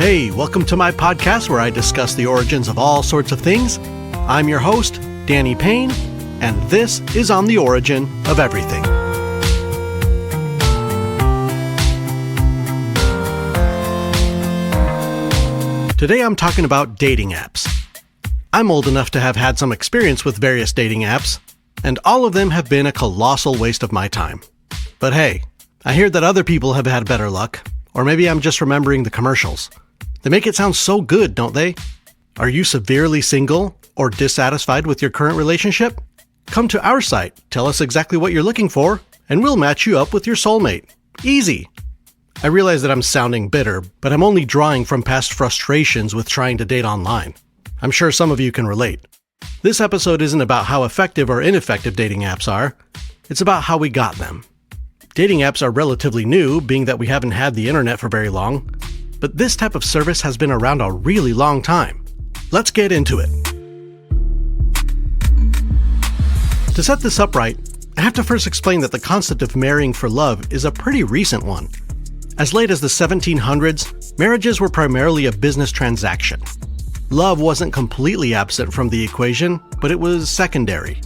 Hey, welcome to my podcast where I discuss the origins of all sorts of things. I'm your host, Danny Payne, and this is On the Origin of Everything. Today I'm talking about dating apps. I'm old enough to have had some experience with various dating apps, and all of them have been a colossal waste of my time. But hey, I hear that other people have had better luck, or maybe I'm just remembering the commercials. They make it sound so good, don't they? Are you severely single or dissatisfied with your current relationship? Come to our site, tell us exactly what you're looking for, and we'll match you up with your soulmate. Easy. I realize that I'm sounding bitter, but I'm only drawing from past frustrations with trying to date online. I'm sure some of you can relate. This episode isn't about how effective or ineffective dating apps are. It's about how we got them. Dating apps are relatively new, being that we haven't had the internet for very long. But this type of service has been around a really long time. Let's get into it. To set this up right, I have to first explain that the concept of marrying for love is a pretty recent one. As late as the 1700s, marriages were primarily a business transaction. Love wasn't completely absent from the equation, but it was secondary.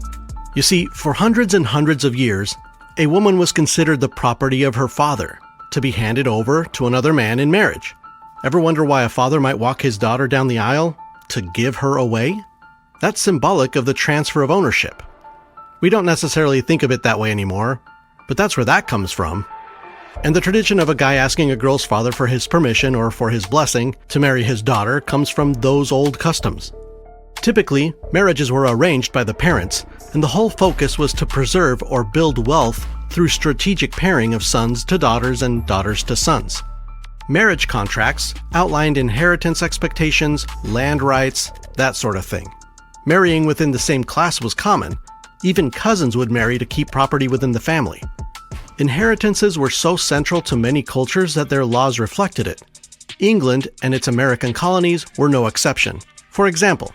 You see, for hundreds and hundreds of years, a woman was considered the property of her father, to be handed over to another man in marriage. Ever wonder why a father might walk his daughter down the aisle? To give her away? That's symbolic of the transfer of ownership. We don't necessarily think of it that way anymore, but that's where that comes from. And the tradition of a guy asking a girl's father for his permission or for his blessing to marry his daughter comes from those old customs. Typically, marriages were arranged by the parents, and the whole focus was to preserve or build wealth through strategic pairing of sons to daughters and daughters to sons. Marriage contracts outlined inheritance expectations, land rights, that sort of thing. Marrying within the same class was common. Even cousins would marry to keep property within the family. Inheritances were so central to many cultures that their laws reflected it. England and its American colonies were no exception. For example,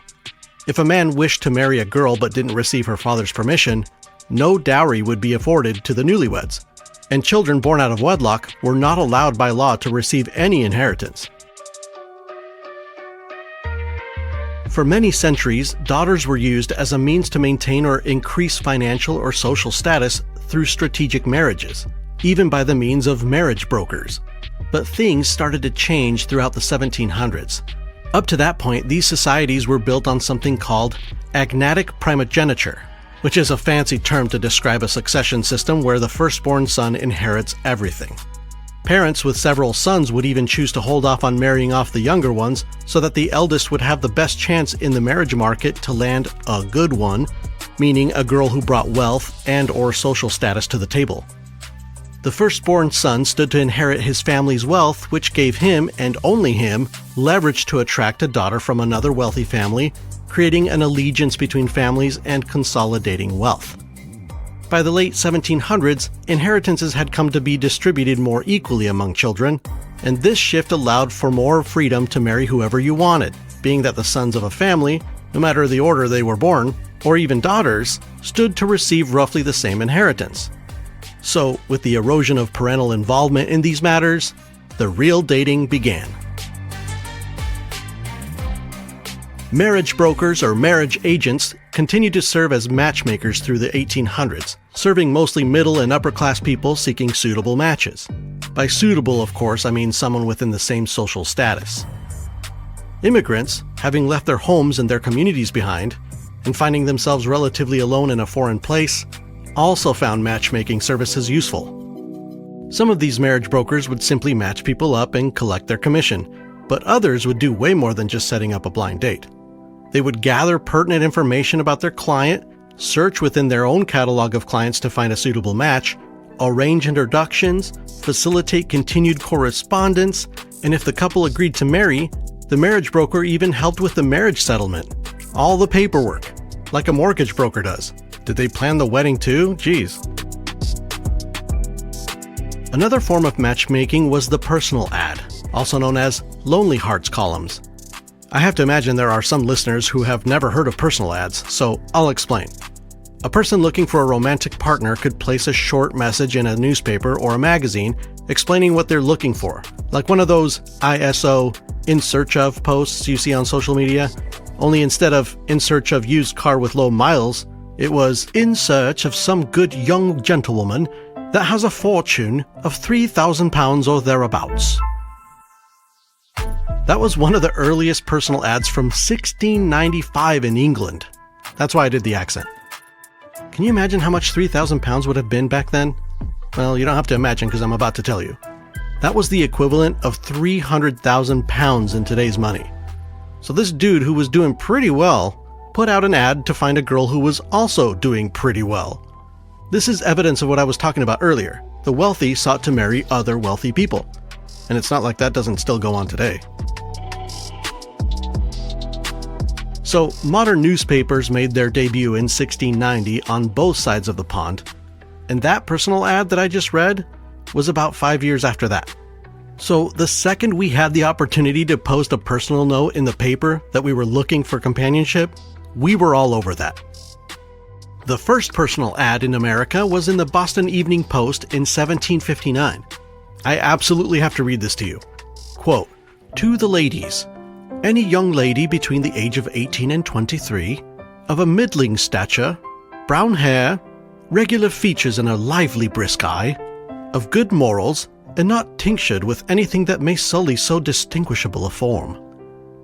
if a man wished to marry a girl but didn't receive her father's permission, no dowry would be afforded to the newlyweds, and children born out of wedlock were not allowed by law to receive any inheritance. For many centuries, daughters were used as a means to maintain or increase financial or social status through strategic marriages, even by the means of marriage brokers. But things started to change throughout the 1700s. Up to that point, these societies were built on something called agnatic primogeniture, which is a fancy term to describe a succession system where the firstborn son inherits everything. Parents with several sons would even choose to hold off on marrying off the younger ones so that the eldest would have the best chance in the marriage market to land a good one, meaning a girl who brought wealth and/or social status to the table. The firstborn son stood to inherit his family's wealth, which gave him, and only him, leverage to attract a daughter from another wealthy family, creating an allegiance between families and consolidating wealth. By the late 1700s, inheritances had come to be distributed more equally among children, and this shift allowed for more freedom to marry whoever you wanted, being that the sons of a family, no matter the order they were born, or even daughters, stood to receive roughly the same inheritance. So, with the erosion of parental involvement in these matters, the real dating began. Marriage brokers or marriage agents continued to serve as matchmakers through the 1800s, serving mostly middle and upper class people seeking suitable matches. By suitable, of course, I mean someone within the same social status. Immigrants, having left their homes and their communities behind, and finding themselves relatively alone in a foreign place, also found matchmaking services useful. Some of these marriage brokers would simply match people up and collect their commission, but others would do way more than just setting up a blind date. They would gather pertinent information about their client, search within their own catalog of clients to find a suitable match, arrange introductions, facilitate continued correspondence, and if the couple agreed to marry, the marriage broker even helped with the marriage settlement. All the paperwork, like a mortgage broker does. Did they plan the wedding too? Geez. Another form of matchmaking was the personal ad, also known as Lonely Hearts columns. I have to imagine there are some listeners who have never heard of personal ads, so I'll explain. A person looking for a romantic partner could place a short message in a newspaper or a magazine explaining what they're looking for, like one of those ISO in search of posts you see on social media, only instead of in search of used car with low miles, it was in search of some good young gentlewoman that has a fortune of £3,000 or thereabouts. That was one of the earliest personal ads from 1695 in England. That's why I did the accent. Can you imagine how much £3,000 would have been back then? Well, you don't have to imagine because I'm about to tell you. That was the equivalent of £300,000 in today's money. So this dude who was doing pretty well put out an ad to find a girl who was also doing pretty well. This is evidence of what I was talking about earlier. The wealthy sought to marry other wealthy people. And it's not like that doesn't still go on today. So, modern newspapers made their debut in 1690 on both sides of the pond, and that personal ad that I just read was about 5 years after that. So, the second we had the opportunity to post a personal note in the paper that we were looking for companionship, we were all over that. The first personal ad in America was in the Boston Evening Post in 1759. I absolutely have to read this to you. Quote, "To the ladies. Any young lady between the age of 18 and 23, of a middling stature, brown hair, regular features and a lively brisk eye, of good morals, and not tinctured with anything that may sully so distinguishable a form,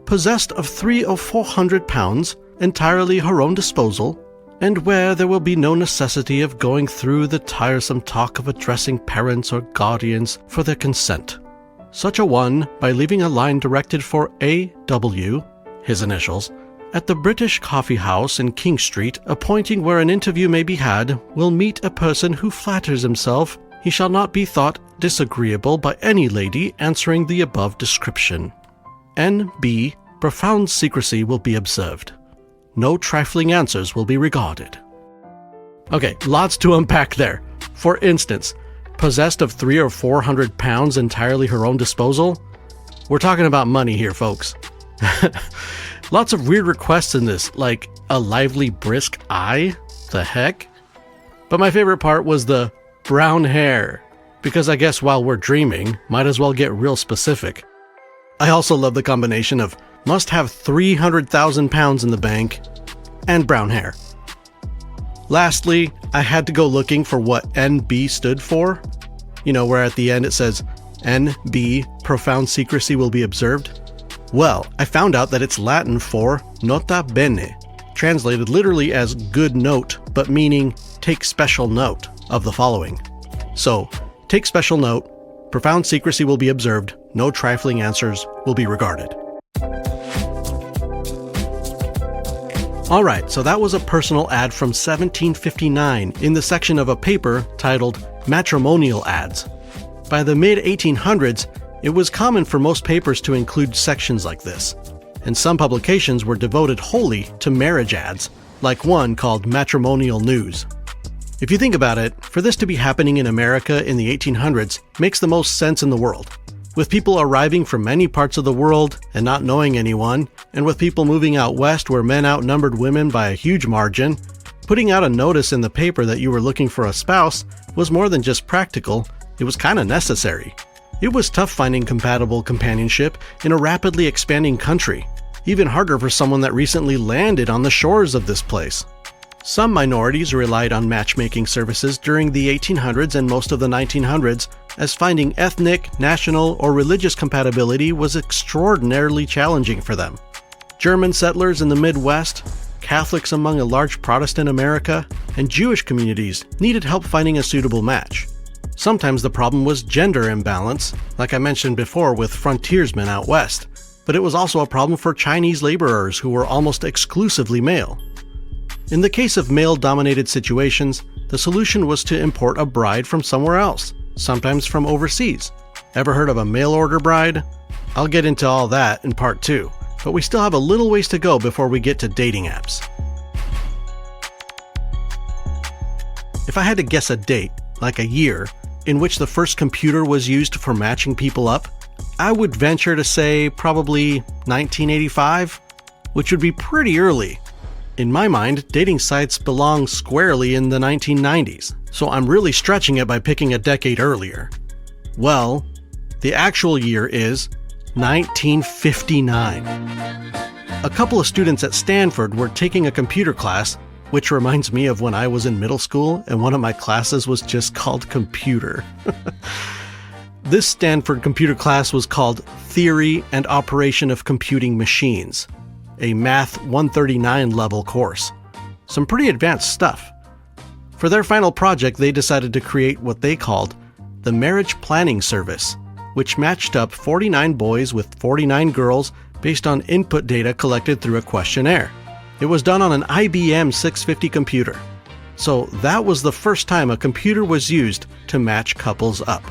possessed of 300 or 400 pounds, entirely her own disposal, and where there will be no necessity of going through the tiresome talk of addressing parents or guardians for their consent. Such a one, by leaving a line directed for A.W., his initials, at the British Coffee House in King Street, appointing where an interview may be had, will meet a person who flatters himself he shall not be thought disagreeable by any lady answering the above description. N.B. Profound secrecy will be observed. No trifling answers will be regarded." Okay, lots to unpack there. For instance, possessed of 300 or 400 pounds entirely her own disposal? We're talking about money here, folks. Lots of weird requests in this, like a lively brisk eye? The heck? But my favorite part was the brown hair, because I guess while we're dreaming, might as well get real specific. I also love the combination of must have 300,000 pounds in the bank and brown hair. Lastly, I had to go looking for what NB stood for. You know, where at the end it says, NB, profound secrecy will be observed. Well, I found out that it's Latin for nota bene, translated literally as good note, but meaning take special note of the following. So, take special note, profound secrecy will be observed, no trifling answers will be regarded. Alright, so that was a personal ad from 1759 in the section of a paper titled Matrimonial Ads. By the mid-1800s, it was common for most papers to include sections like this, and some publications were devoted wholly to marriage ads, like one called Matrimonial News. If you think about it, for this to be happening in America in the 1800s makes the most sense in the world. With people arriving from many parts of the world and not knowing anyone, and with people moving out west where men outnumbered women by a huge margin, putting out a notice in the paper that you were looking for a spouse was more than just practical, it was kind of necessary. It was tough finding compatible companionship in a rapidly expanding country, even harder for someone that recently landed on the shores of this place. Some minorities relied on matchmaking services during the 1800s and most of the 1900s, as finding ethnic, national, or religious compatibility was extraordinarily challenging for them. German settlers in the Midwest, Catholics among a large Protestant America, and Jewish communities needed help finding a suitable match. Sometimes the problem was gender imbalance, like I mentioned before with frontiersmen out west, but it was also a problem for Chinese laborers who were almost exclusively male. In the case of male-dominated situations, the solution was to import a bride from somewhere else, sometimes from overseas. Ever heard of a mail-order bride? I'll get into all that in part 2, but we still have a little ways to go before we get to dating apps. If I had to guess a date, like a year, in which the first computer was used for matching people up, I would venture to say probably 1985, which would be pretty early. In my mind, dating sites belong squarely in the 1990s, so I'm really stretching it by picking a decade earlier. Well, the actual year is 1959. A couple of students at Stanford were taking a computer class, which reminds me of when I was in middle school and one of my classes was just called computer. This Stanford computer class was called Theory and Operation of Computing Machines, a Math 139 level course. Some pretty advanced stuff. For their final project, they decided to create what they called the Marriage Planning Service, which matched up 49 boys with 49 girls based on input data collected through a questionnaire. It was done on an IBM 650 computer. So that was the first time a computer was used to match couples up.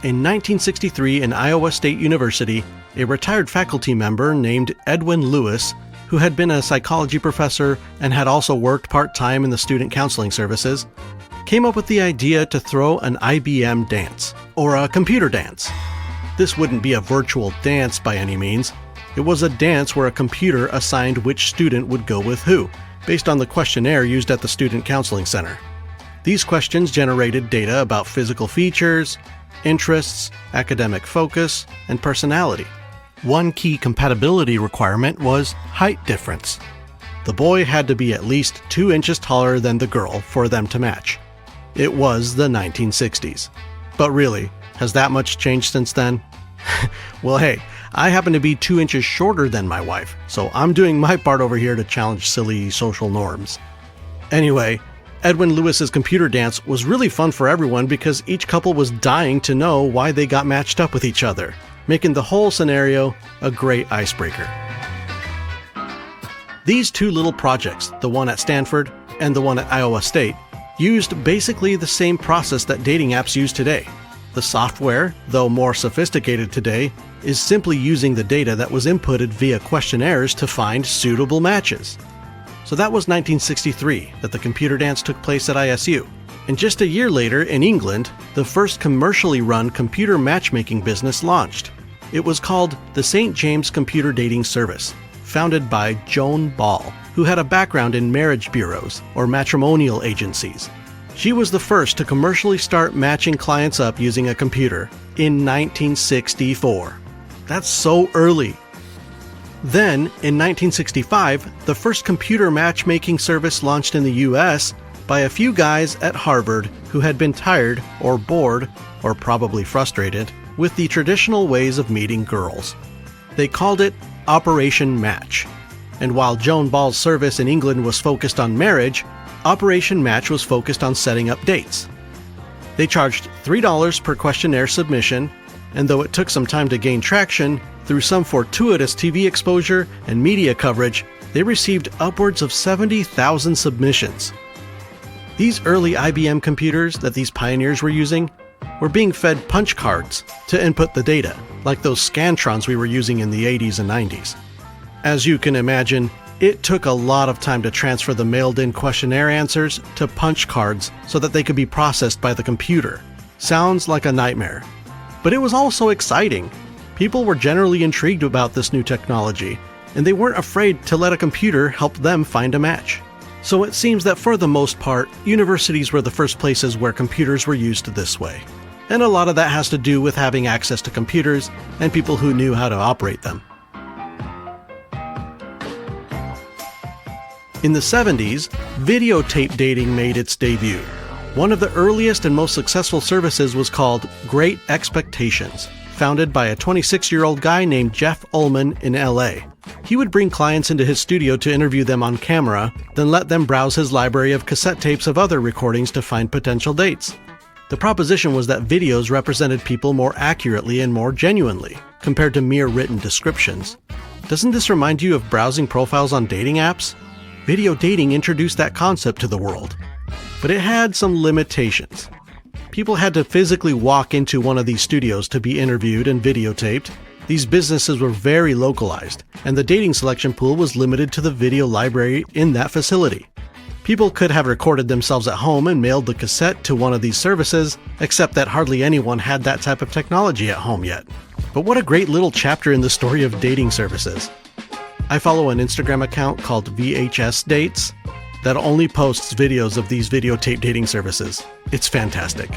In 1963 in Iowa State University, a retired faculty member named Edwin Lewis, who had been a psychology professor and had also worked part-time in the student counseling services, came up with the idea to throw an IBM dance, or a computer dance. This wouldn't be a virtual dance by any means. It was a dance where a computer assigned which student would go with who, based on the questionnaire used at the Student Counseling Center. These questions generated data about physical features, interests, academic focus, and personality. One key compatibility requirement was height difference. The boy had to be at least 2 inches taller than the girl for them to match. It was the 1960s. But really, has that much changed since then? Well, hey, I happen to be 2 inches shorter than my wife, so I'm doing my part over here to challenge silly social norms. Anyway, Edwin Lewis's computer dance was really fun for everyone because each couple was dying to know why they got matched up with each other, making the whole scenario a great icebreaker. These two little projects, the one at Stanford and the one at Iowa State, used basically the same process that dating apps use today. The software, though more sophisticated today, is simply using the data that was inputted via questionnaires to find suitable matches. So that was 1963 that the computer dance took place at ISU. And just a year later, in England, the first commercially run computer matchmaking business launched. It was called the St. James Computer Dating Service, founded by Joan Ball, who had a background in marriage bureaus or matrimonial agencies. She was the first to commercially start matching clients up using a computer in 1964. That's so early. Then, in 1965, the first computer matchmaking service launched in the US by a few guys at Harvard who had been tired or bored, or probably frustrated, with the traditional ways of meeting girls. They called it Operation Match. And while Joan Ball's service in England was focused on marriage, Operation Match was focused on setting up dates. They charged $3 per questionnaire submission, and though it took some time to gain traction, through some fortuitous TV exposure and media coverage, they received upwards of 70,000 submissions. These early IBM computers that these pioneers were using were being fed punch cards to input the data, like those Scantrons we were using in the 80s and 90s. As you can imagine, it took a lot of time to transfer the mailed-in questionnaire answers to punch cards so that they could be processed by the computer. Sounds like a nightmare. But it was also exciting. People were generally intrigued about this new technology, and they weren't afraid to let a computer help them find a match. So it seems that for the most part, universities were the first places where computers were used this way. And a lot of that has to do with having access to computers and people who knew how to operate them. In the 70s, videotape dating made its debut. One of the earliest and most successful services was called Great Expectations, founded by a 26-year-old guy named Jeff Ullman in LA. He would bring clients into his studio to interview them on camera, then let them browse his library of cassette tapes of other recordings to find potential dates. The proposition was that videos represented people more accurately and more genuinely, compared to mere written descriptions. Doesn't this remind you of browsing profiles on dating apps? Video dating introduced that concept to the world. But it had some limitations. People had to physically walk into one of these studios to be interviewed and videotaped. These businesses were very localized, and the dating selection pool was limited to the video library in that facility. People could have recorded themselves at home and mailed the cassette to one of these services, except that hardly anyone had that type of technology at home yet. But what a great little chapter in the story of dating services. I follow an Instagram account called VHS Dates that only posts videos of these videotape dating services. It's fantastic.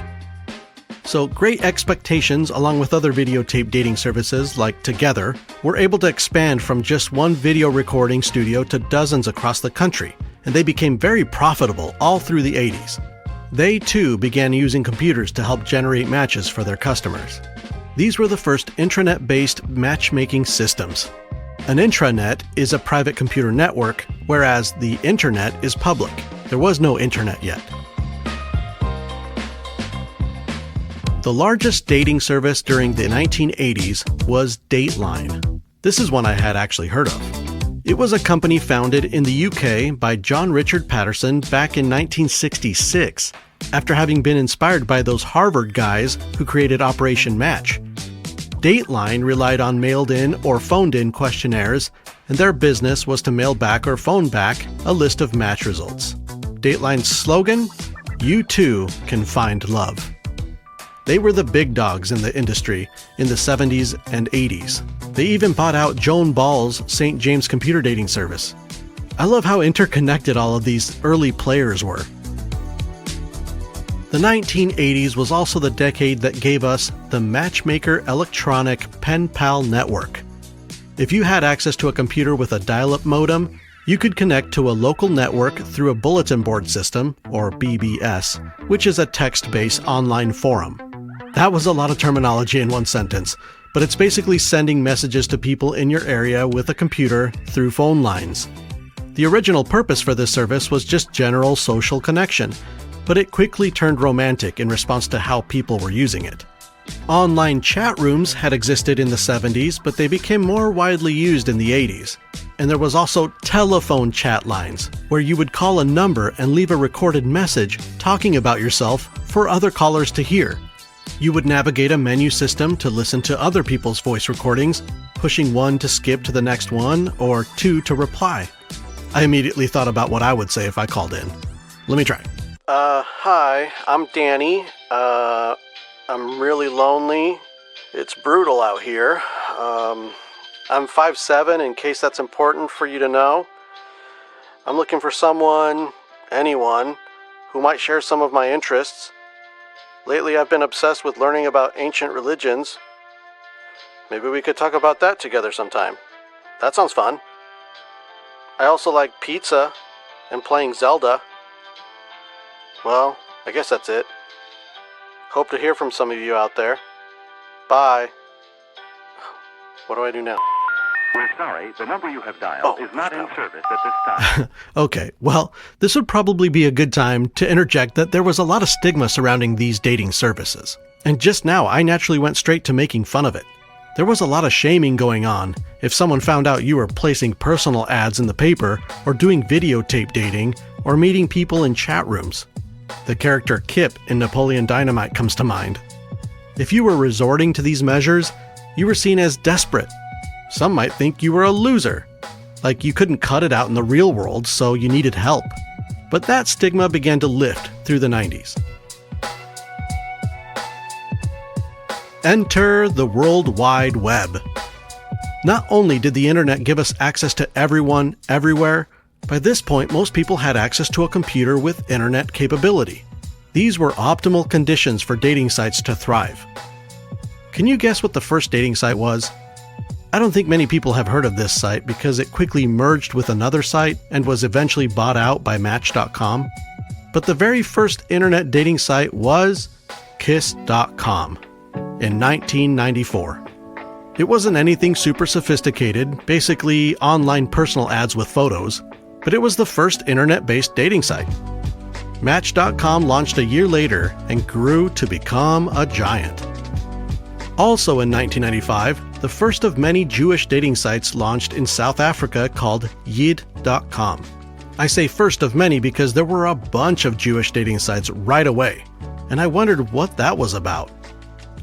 So Great Expectations, along with other videotape dating services like Together, were able to expand from just one video recording studio to dozens across the country, and they became very profitable all through the 80s. They too began using computers to help generate matches for their customers. These were the first intranet-based matchmaking systems. An intranet is a private computer network, whereas the internet is public. There was no internet yet. The largest dating service during the 1980s was Dateline. This is one I had actually heard of. It was a company founded in the UK by John Richard Patterson back in 1966, after having been inspired by those Harvard guys who created Operation Match. Dateline relied on mailed-in or phoned-in questionnaires, and their business was to mail back or phone back a list of match results. Dateline's slogan, "You too can find love." They were the big dogs in the industry in the 70s and 80s. They even bought out Joan Ball's St. James computer dating service. I love how interconnected all of these early players were. The 1980s was also the decade that gave us the Matchmaker Electronic Pen Pal network. If you had access to a computer with a dial-up modem, you could connect to a local network through a bulletin board system, or BBS, which is a text-based online forum. That was a lot of terminology in one sentence, but it's basically sending messages to people in your area with a computer through phone lines. The original purpose for this service was just general social connection, but it quickly turned romantic in response to how people were using it. Online chat rooms had existed in the 70s, but they became more widely used in the 80s. And there was also telephone chat lines, where you would call a number and leave a recorded message talking about yourself for other callers to hear. You would navigate a menu system to listen to other people's voice recordings, pushing 1 to skip to the next one, or 2 to reply. I immediately thought about what I would say if I called in. Let me try. Hi, I'm Danny. I'm really lonely. It's brutal out here. I'm 5'7", in case that's important for you to know. I'm looking for someone, anyone, who might share some of my interests. Lately I've been obsessed with learning about ancient religions. Maybe we could talk about that together sometime. That sounds fun. I also like pizza and playing Zelda. Well, I guess that's it. Hope to hear from some of you out there. Bye. What do I do now? We're sorry, the number you have dialed is not in service at this time. Okay, well, this would probably be a good time to interject that there was a lot of stigma surrounding these dating services. And just now, I naturally went straight to making fun of it. There was a lot of shaming going on if someone found out you were placing personal ads in the paper, or doing videotape dating, or meeting people in chat rooms. The character Kip in Napoleon Dynamite comes to mind. If you were resorting to these measures, you were seen as desperate. Some might think you were a loser, like you couldn't cut it out in the real world, so you needed help. But that stigma began to lift through the 90s. Enter the World Wide Web. Not only did the internet give us access to everyone, everywhere, by this point most people had access to a computer with internet capability. These were optimal conditions for dating sites to thrive. Can you guess what the first dating site was? I don't think many people have heard of this site because it quickly merged with another site and was eventually bought out by Match.com. But the very first internet dating site was Kiss.com in 1994. It wasn't anything super sophisticated, basically online personal ads with photos, but it was the first internet-based dating site. Match.com launched a year later and grew to become a giant. Also in 1995, the first of many Jewish dating sites launched in South Africa called Yid.com. I say first of many because there were a bunch of Jewish dating sites right away, and I wondered what that was about.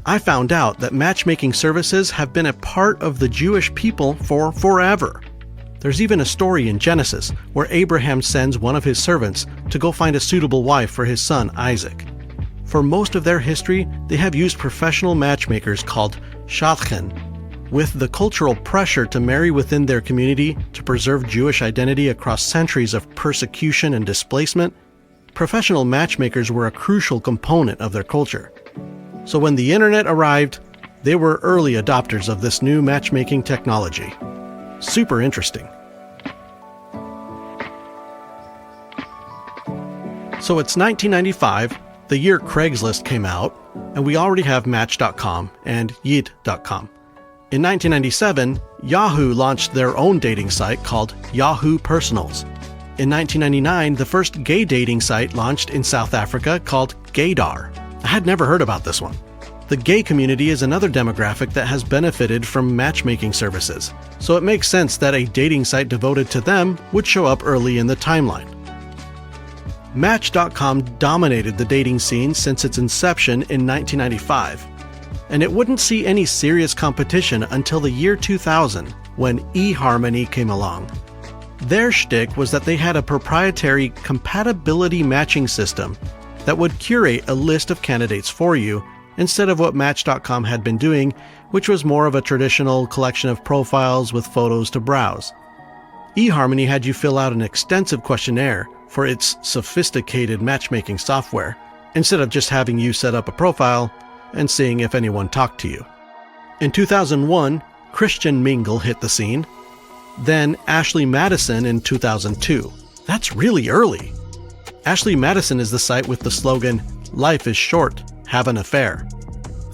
I found out that matchmaking services have been a part of the Jewish people for forever. There's even a story in Genesis where Abraham sends one of his servants to go find a suitable wife for his son Isaac. For most of their history, they have used professional matchmakers called shadchan. With the cultural pressure to marry within their community to preserve Jewish identity across centuries of persecution and displacement, professional matchmakers were a crucial component of their culture. So when the internet arrived, they were early adopters of this new matchmaking technology. Super interesting. So it's 1995, the year Craigslist came out, and we already have Match.com and Yeet.com. In 1997, Yahoo launched their own dating site called Yahoo Personals. In 1999, the first gay dating site launched in South Africa called Gaydar. I had never heard about this one. The gay community is another demographic that has benefited from matchmaking services, so it makes sense that a dating site devoted to them would show up early in the timeline. Match.com dominated the dating scene since its inception in 1995, and it wouldn't see any serious competition until the year 2000 when eHarmony came along. Their shtick was that they had a proprietary compatibility matching system that would curate a list of candidates for you instead of what Match.com had been doing, which was more of a traditional collection of profiles with photos to browse. eHarmony had you fill out an extensive questionnaire for its sophisticated matchmaking software, instead of just having you set up a profile and seeing if anyone talked to you. In 2001, Christian Mingle hit the scene, then Ashley Madison in 2002. That's really early. Ashley Madison is the site with the slogan, "Life is short, have an affair."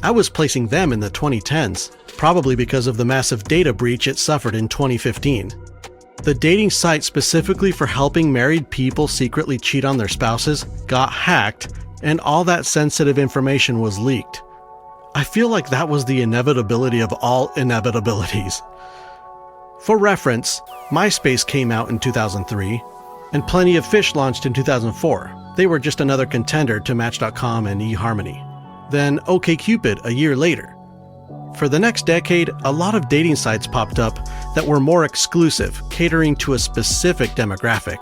I was placing them in the 2010s, probably because of the massive data breach it suffered in 2015. The dating site specifically for helping married people secretly cheat on their spouses got hacked, and all that sensitive information was leaked. I feel like that was the inevitability of all inevitabilities. For reference, MySpace came out in 2003, and Plenty of Fish launched in 2004. They were just another contender to Match.com and eHarmony. Then OkCupid a year later. For the next decade, a lot of dating sites popped up that were more exclusive, catering to a specific demographic,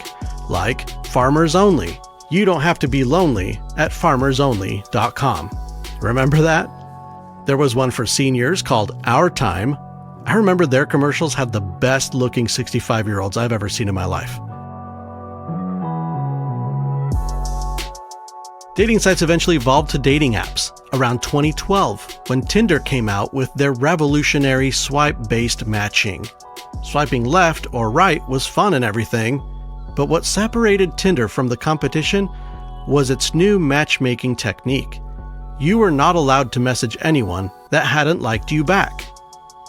like Farmers Only. You don't have to be lonely at farmersonly.com. Remember that? There was one for seniors called Our Time. I remember their commercials had the best looking 65-year-olds I've ever seen in my life. Dating sites eventually evolved to dating apps around 2012 when Tinder came out with their revolutionary swipe-based matching. Swiping left or right was fun and everything, but what separated Tinder from the competition was its new matchmaking technique. You were not allowed to message anyone that hadn't liked you back.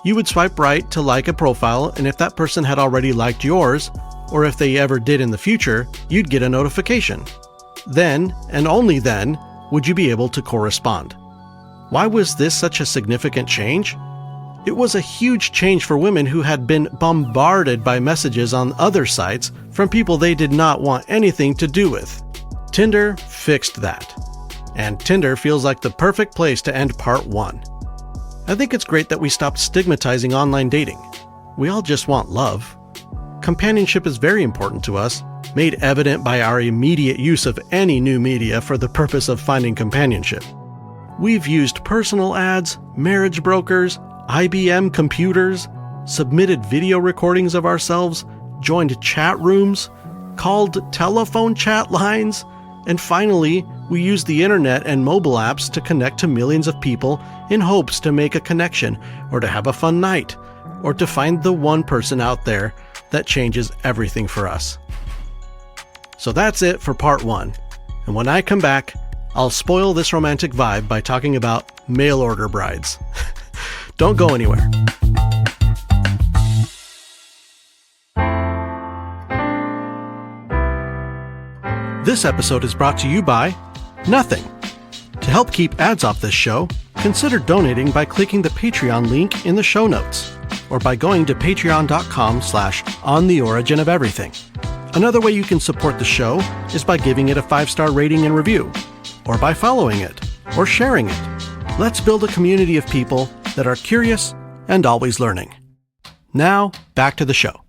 You would swipe right to like a profile, and if that person had already liked yours, or if they ever did in the future, you'd get a notification. Then, and only then, would you be able to correspond. Why was this such a significant change? It was a huge change for women who had been bombarded by messages on other sites from people they did not want anything to do with. Tinder fixed that. And Tinder feels like the perfect place to end part 1. I think it's great that we stopped stigmatizing online dating. We all just want love. Companionship is very important to us, made evident by our immediate use of any new media for the purpose of finding companionship. We've used personal ads, marriage brokers, IBM computers, submitted video recordings of ourselves, joined chat rooms, called telephone chat lines, and finally, we use the internet and mobile apps to connect to millions of people in hopes to make a connection, or to have a fun night, or to find the one person out there that changes everything for us. So that's it for part 1. And when I come back, I'll spoil this romantic vibe by talking about mail order brides. Don't go anywhere. This episode is brought to you by Nothing. To help keep ads off this show, consider donating by clicking the Patreon link in the show notes, or by going to patreon.com/ontheoriginofeverything. Another way you can support the show is by giving it a 5-star rating and review, or by following it, or sharing it. Let's build a community of people that are curious and always learning. Now, back to the show.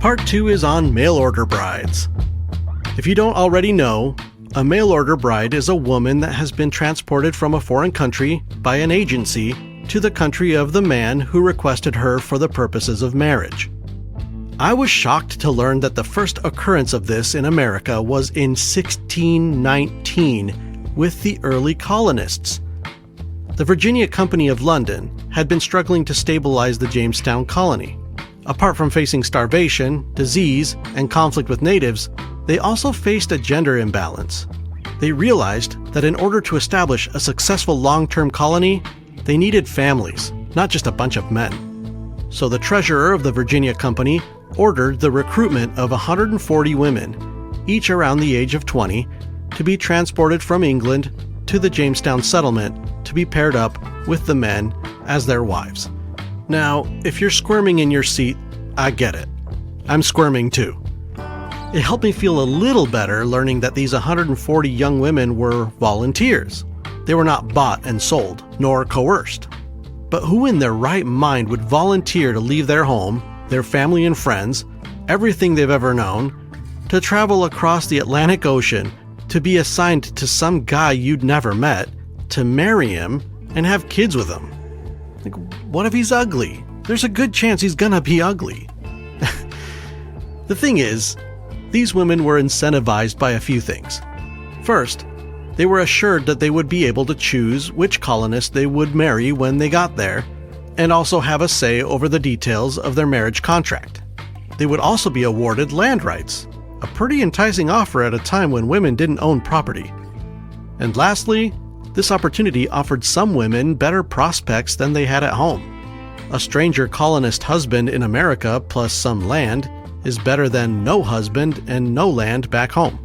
Part 2 is on mail order brides. If you don't already know, a mail order bride is a woman that has been transported from a foreign country by an agency to the country of the man who requested her for the purposes of marriage. I was shocked to learn that the first occurrence of this in America was in 1619, with the early colonists. The Virginia Company of London had been struggling to stabilize the Jamestown colony. Apart from facing starvation, disease, and conflict with natives, they also faced a gender imbalance. They realized that in order to establish a successful long-term colony, they needed families, not just a bunch of men. So the treasurer of the Virginia Company ordered the recruitment of 140 women, each around the age of 20, to be transported from England to the Jamestown settlement to be paired up with the men as their wives. Now, if you're squirming in your seat, I get it. I'm squirming too. It helped me feel a little better learning that these 140 young women were volunteers. They were not bought and sold, nor coerced. But who in their right mind would volunteer to leave their home, their family and friends, everything they've ever known, to travel across the Atlantic Ocean to be assigned to some guy you'd never met, to marry him, and have kids with him? Like, what if he's ugly? There's a good chance he's gonna be ugly. The thing is, these women were incentivized by a few things. First, they were assured that they would be able to choose which colonist they would marry when they got there, and also have a say over the details of their marriage contract. They would also be awarded land rights, a pretty enticing offer at a time when women didn't own property. And lastly, this opportunity offered some women better prospects than they had at home. A stranger colonist husband in America plus some land is better than no husband and no land back home.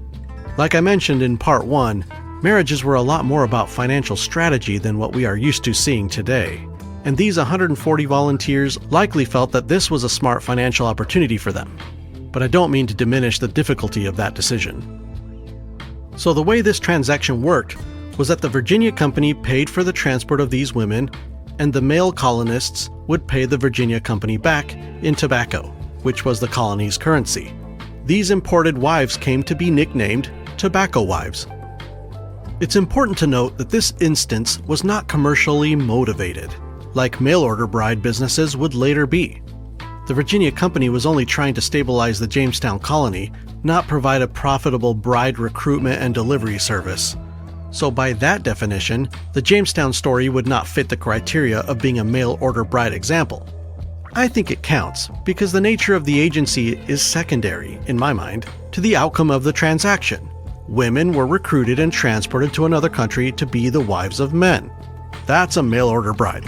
Like I mentioned in part 1, marriages were a lot more about financial strategy than what we are used to seeing today. And these 140 volunteers likely felt that this was a smart financial opportunity for them. But I don't mean to diminish the difficulty of that decision. So the way this transaction worked was that the Virginia Company paid for the transport of these women, and the male colonists would pay the Virginia Company back in tobacco, which was the colony's currency. These imported wives came to be nicknamed tobacco wives. It's important to note that this instance was not commercially motivated, like mail-order bride businesses would later be. The Virginia Company was only trying to stabilize the Jamestown colony, not provide a profitable bride recruitment and delivery service. So by that definition, the Jamestown story would not fit the criteria of being a mail-order bride example. I think it counts because the nature of the agency is secondary, in my mind, to the outcome of the transaction. Women were recruited and transported to another country to be the wives of men. That's a mail-order bride.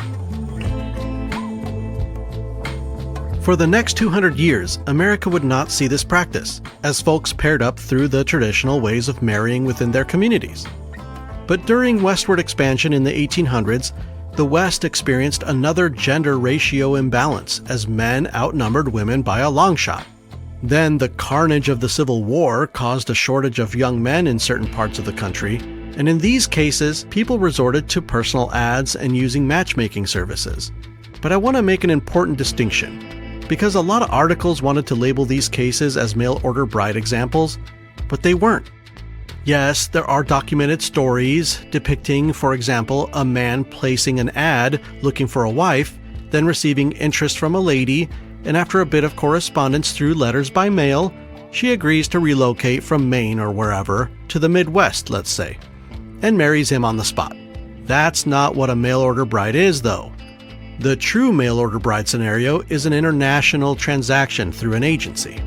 For the next 200 years, America would not see this practice, as folks paired up through the traditional ways of marrying within their communities. But during westward expansion in the 1800s, the West experienced another gender ratio imbalance as men outnumbered women by a long shot. Then the carnage of the Civil War caused a shortage of young men in certain parts of the country, and in these cases, people resorted to personal ads and using matchmaking services. But I want to make an important distinction, because a lot of articles wanted to label these cases as mail-order bride examples, but they weren't. Yes, there are documented stories depicting, for example, a man placing an ad looking for a wife, then receiving interest from a lady, and after a bit of correspondence through letters by mail, she agrees to relocate from Maine or wherever to the Midwest, let's say, and marries him on the spot. That's not what a mail-order bride is, though. The true mail-order bride scenario is an international transaction through an agency.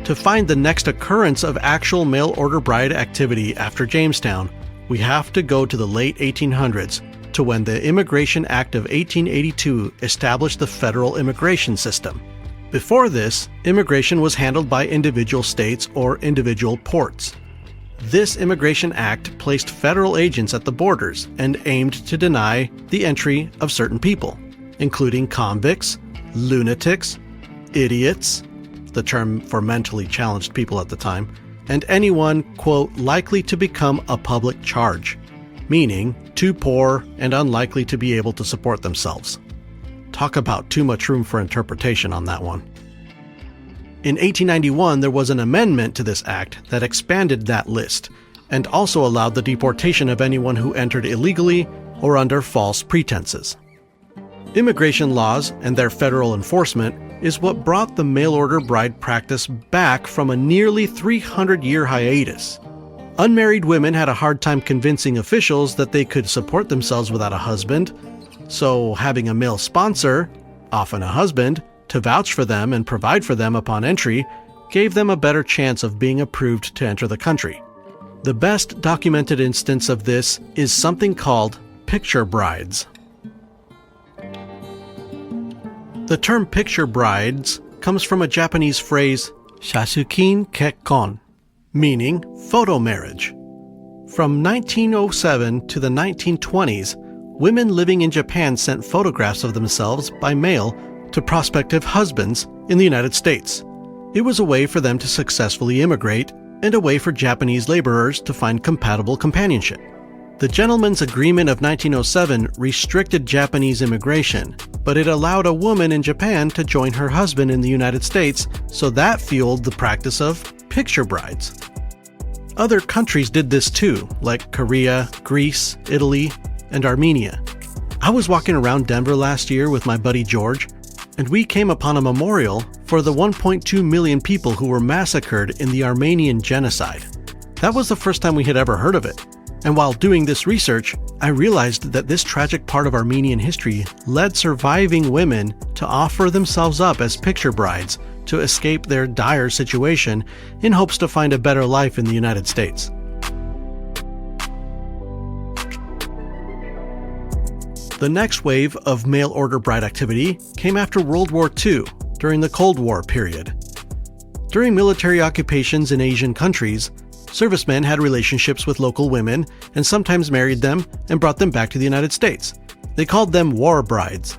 To find the next occurrence of actual mail-order bride activity after Jamestown, we have to go to the late 1800s, to when the Immigration Act of 1882 established the federal immigration system. Before this, immigration was handled by individual states or individual ports. This Immigration Act placed federal agents at the borders and aimed to deny the entry of certain people, including convicts, lunatics, idiots, the term for mentally challenged people at the time, and anyone, quote, likely to become a public charge, meaning too poor and unlikely to be able to support themselves. Talk about too much room for interpretation on that one. In 1891, there was an amendment to this act that expanded that list and also allowed the deportation of anyone who entered illegally or under false pretenses. Immigration laws and their federal enforcement is what brought the mail-order bride practice back from a nearly 300-year hiatus. Unmarried women had a hard time convincing officials that they could support themselves without a husband, so having a male sponsor, often a husband, to vouch for them and provide for them upon entry gave them a better chance of being approved to enter the country. The best documented instance of this is something called picture brides. The term picture brides comes from a Japanese phrase, shasukin kekkon, meaning photo marriage. From 1907 to the 1920s, women living in Japan sent photographs of themselves by mail to prospective husbands in the United States. It was a way for them to successfully immigrate and a way for Japanese laborers to find compatible companionship. The Gentleman's Agreement of 1907 restricted Japanese immigration, but it allowed a woman in Japan to join her husband in the United States, so that fueled the practice of picture brides. Other countries did this too, like Korea, Greece, Italy, and Armenia. I was walking around Denver last year with my buddy George, and we came upon a memorial for the 1.2 million people who were massacred in the Armenian genocide. That was the first time we had ever heard of it. And while doing this research, I realized that this tragic part of Armenian history led surviving women to offer themselves up as picture brides to escape their dire situation in hopes to find a better life in the United States. The next wave of mail-order bride activity came after World War II, during the Cold War period. During military occupations in Asian countries, servicemen had relationships with local women and sometimes married them and brought them back to the United States. They called them war brides.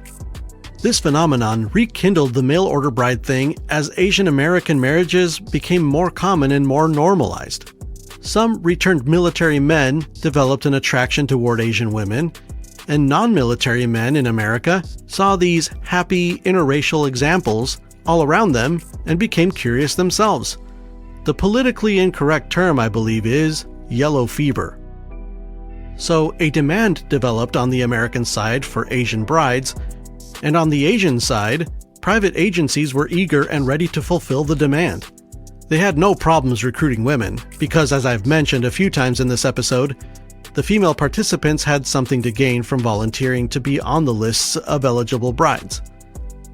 This phenomenon rekindled the mail-order bride thing as Asian American marriages became more common and more normalized. Some returned military men developed an attraction toward Asian women, and non-military men in America saw these happy interracial examples all around them and became curious themselves. The politically incorrect term, I believe, is yellow fever. So a demand developed on the American side for Asian brides, and on the Asian side, private agencies were eager and ready to fulfill the demand. They had no problems recruiting women, because as I've mentioned a few times in this episode, the female participants had something to gain from volunteering to be on the lists of eligible brides.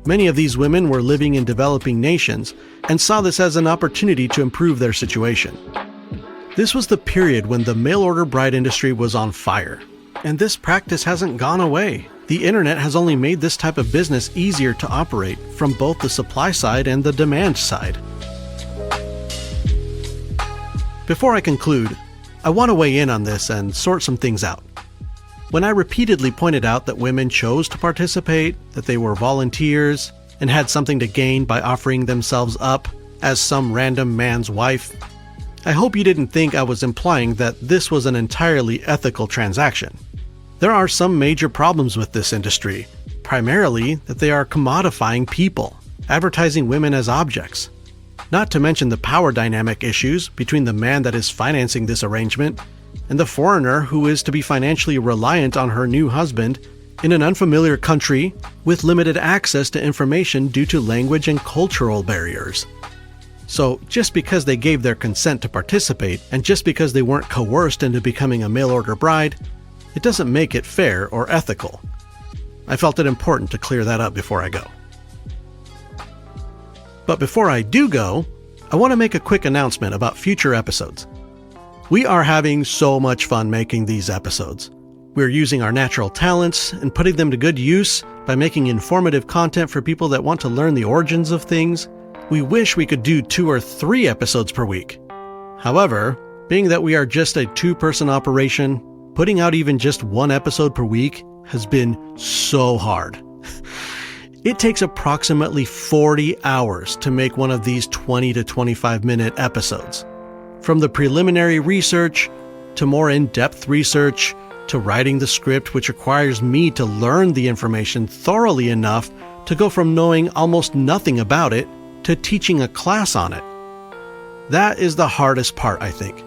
Many of these women were living in developing nations and saw this as an opportunity to improve their situation. This was the period when the mail-order bride industry was on fire, and this practice hasn't gone away. The internet has only made this type of business easier to operate from both the supply side and the demand side. Before I conclude, I want to weigh in on this and sort some things out. When I repeatedly pointed out that women chose to participate, that they were volunteers, and had something to gain by offering themselves up as some random man's wife, I hope you didn't think I was implying that this was an entirely ethical transaction. There are some major problems with this industry, primarily that they are commodifying people, advertising women as objects. Not to mention the power dynamic issues between the man that is financing this arrangement and the foreigner who is to be financially reliant on her new husband in an unfamiliar country with limited access to information due to language and cultural barriers. So just because they gave their consent to participate, and just because they weren't coerced into becoming a mail-order bride, it doesn't make it fair or ethical. I felt it important to clear that up before I go. But before I do go, I want to make a quick announcement about future episodes. We are having so much fun making these episodes. We're using our natural talents and putting them to good use by making informative content for people that want to learn the origins of things. We wish we could do 2 or 3 episodes per week. However, being that we are just a 2-person operation, putting out even just 1 episode per week has been so hard. It takes approximately 40 hours to make one of these 20 to 25 minute episodes. From the preliminary research, to more in-depth research, to writing the script, which requires me to learn the information thoroughly enough to go from knowing almost nothing about it to teaching a class on it. That is the hardest part, I think.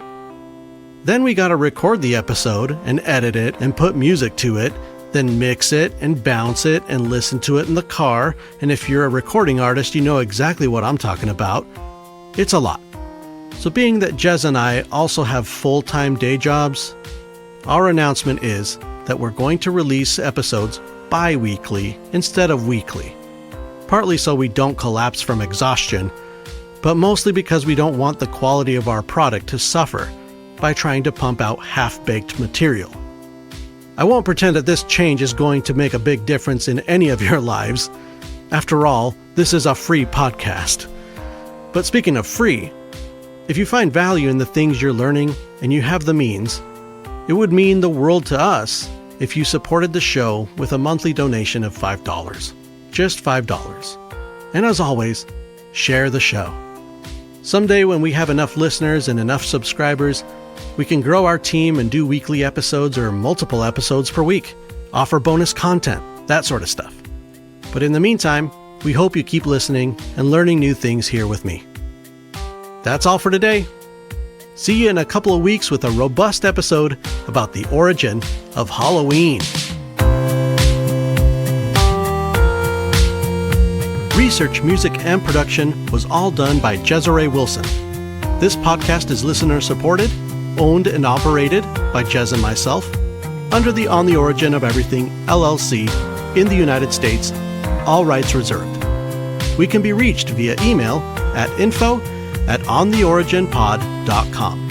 Then we gotta record the episode and edit it and put music to it, then mix it and bounce it and listen to it in the car, and if you're a recording artist, you know exactly what I'm talking about. It's a lot. So being that Jez and I also have full-time day jobs, our announcement is that we're going to release episodes bi-weekly instead of weekly. Partly so we don't collapse from exhaustion, but mostly because we don't want the quality of our product to suffer by trying to pump out half-baked material. I won't pretend that this change is going to make a big difference in any of your lives. After all, this is a free podcast. But speaking of free, if you find value in the things you're learning and you have the means, it would mean the world to us if you supported the show with a monthly donation of $5. Just $5. And as always, share the show. Someday when we have enough listeners and enough subscribers, we can grow our team and do weekly episodes or multiple episodes per week, offer bonus content, that sort of stuff. But in the meantime, we hope you keep listening and learning new things here with me. That's all for today. See you in a couple of weeks with a robust episode about the origin of Halloween. Research, music, and production was all done by Jezere Wilson. This podcast is listener-supported, owned and operated by Jez and myself, under the On the Origin of Everything LLC in the United States, all rights reserved. We can be reached via email at info@ontheoriginpod.com.